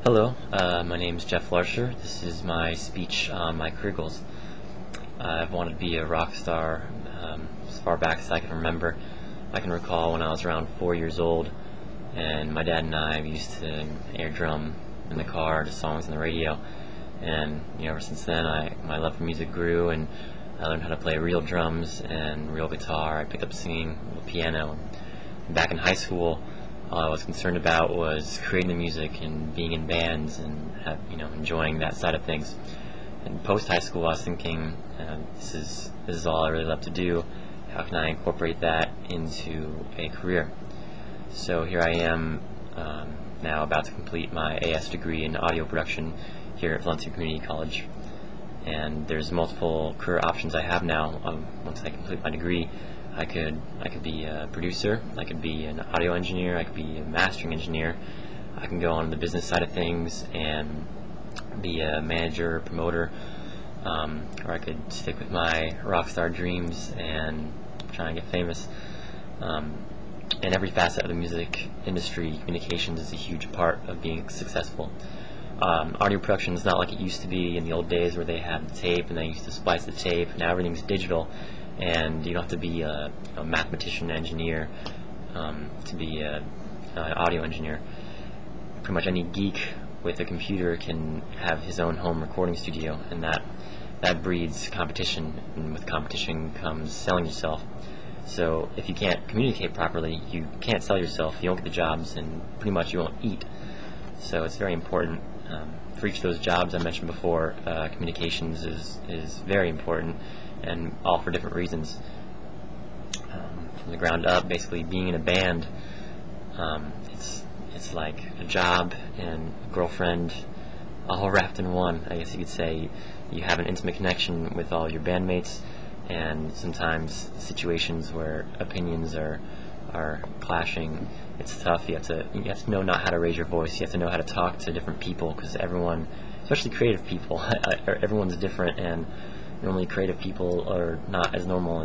Hello, my name is Jeff Larchar. This is my speech on my career goals. I've wanted to be a rock star as far back as I can remember. I can recall when I was around 4 years old, and my dad and I used to air drum in the car to songs on the radio. And ever since then, my love for music grew, and I learned how to play real drums and real guitar. I picked up singing, the piano. Back in high school, all I was concerned about was creating the music and being in bands and enjoying that side of things. And post high school, I was thinking, this is all I really love to do. How can I incorporate that into a career? So here I am now about to complete my AS degree in audio production here at Valencia Community College. And there's multiple career options I have now. Once I complete my degree, I could be a producer, I could be an audio engineer, I could be a mastering engineer, I can go on the business side of things and be a manager, promoter, or I could stick with my rock star dreams and try and get famous. In every facet of the music industry, communications is a huge part of being successful. Audio production is not like it used to be in the old days where they had the tape and they used to splice the tape. Now everything's digital, and you don't have to be a mathematician engineer to be an audio engineer. Pretty much any geek with a computer can have his own home recording studio, and that breeds competition, and with competition comes selling yourself. So if you can't communicate properly, you can't sell yourself, you won't get the jobs, and pretty much you won't eat. So it's very important. For each of those jobs I mentioned before, communications is very important, and all for different reasons. From the ground up, basically being in a band, it's like a job and a girlfriend all wrapped in one. I guess you could say you have an intimate connection with all your bandmates, and sometimes situations where opinions are clashing, it's tough. You have to know not how to raise your voice. You have to know how to talk to different people, because everyone, especially creative people, everyone's different, and normally creative people are not as normal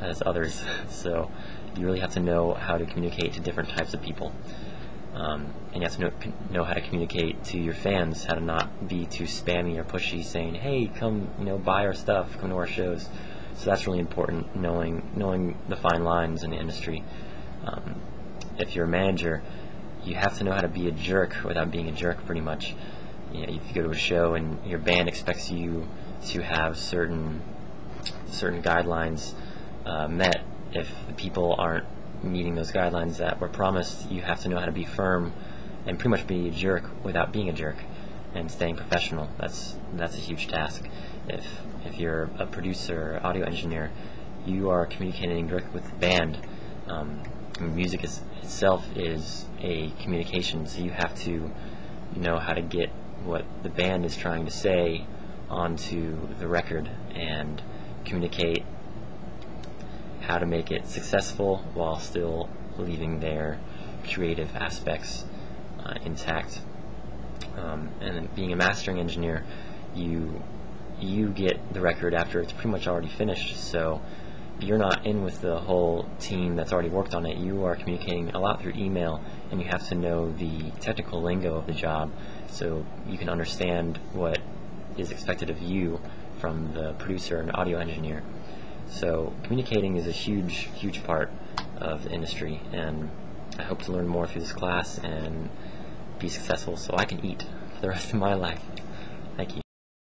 as others. So you really have to know how to communicate to different types of people, and you have to know how to communicate to your fans, how to not be too spammy or pushy, saying, hey, come buy our stuff, come to our shows. So that's really important, knowing the fine lines in the industry. If you're a manager, you have to know how to be a jerk without being a jerk, pretty much. If you go to a show and your band expects you to have certain guidelines met, if the people aren't meeting those guidelines that were promised, you have to know how to be firm and pretty much be a jerk without being a jerk, and staying professional. That's a huge task. If you're a producer or audio engineer, you are communicating directly with the band. Music itself is a communication, so you have to know how to get what the band is trying to say onto the record and communicate how to make it successful while still leaving their creative aspects intact. And then being a mastering engineer, you get the record after it's pretty much already finished, so you're not in with the whole team that's already worked on it. You are communicating a lot through email, and you have to know the technical lingo of the job so you can understand what is expected of you from the producer and audio engineer. So communicating is a huge part of the industry, and I hope to learn more through this class and be successful so I can eat for the rest of my life. Thank you.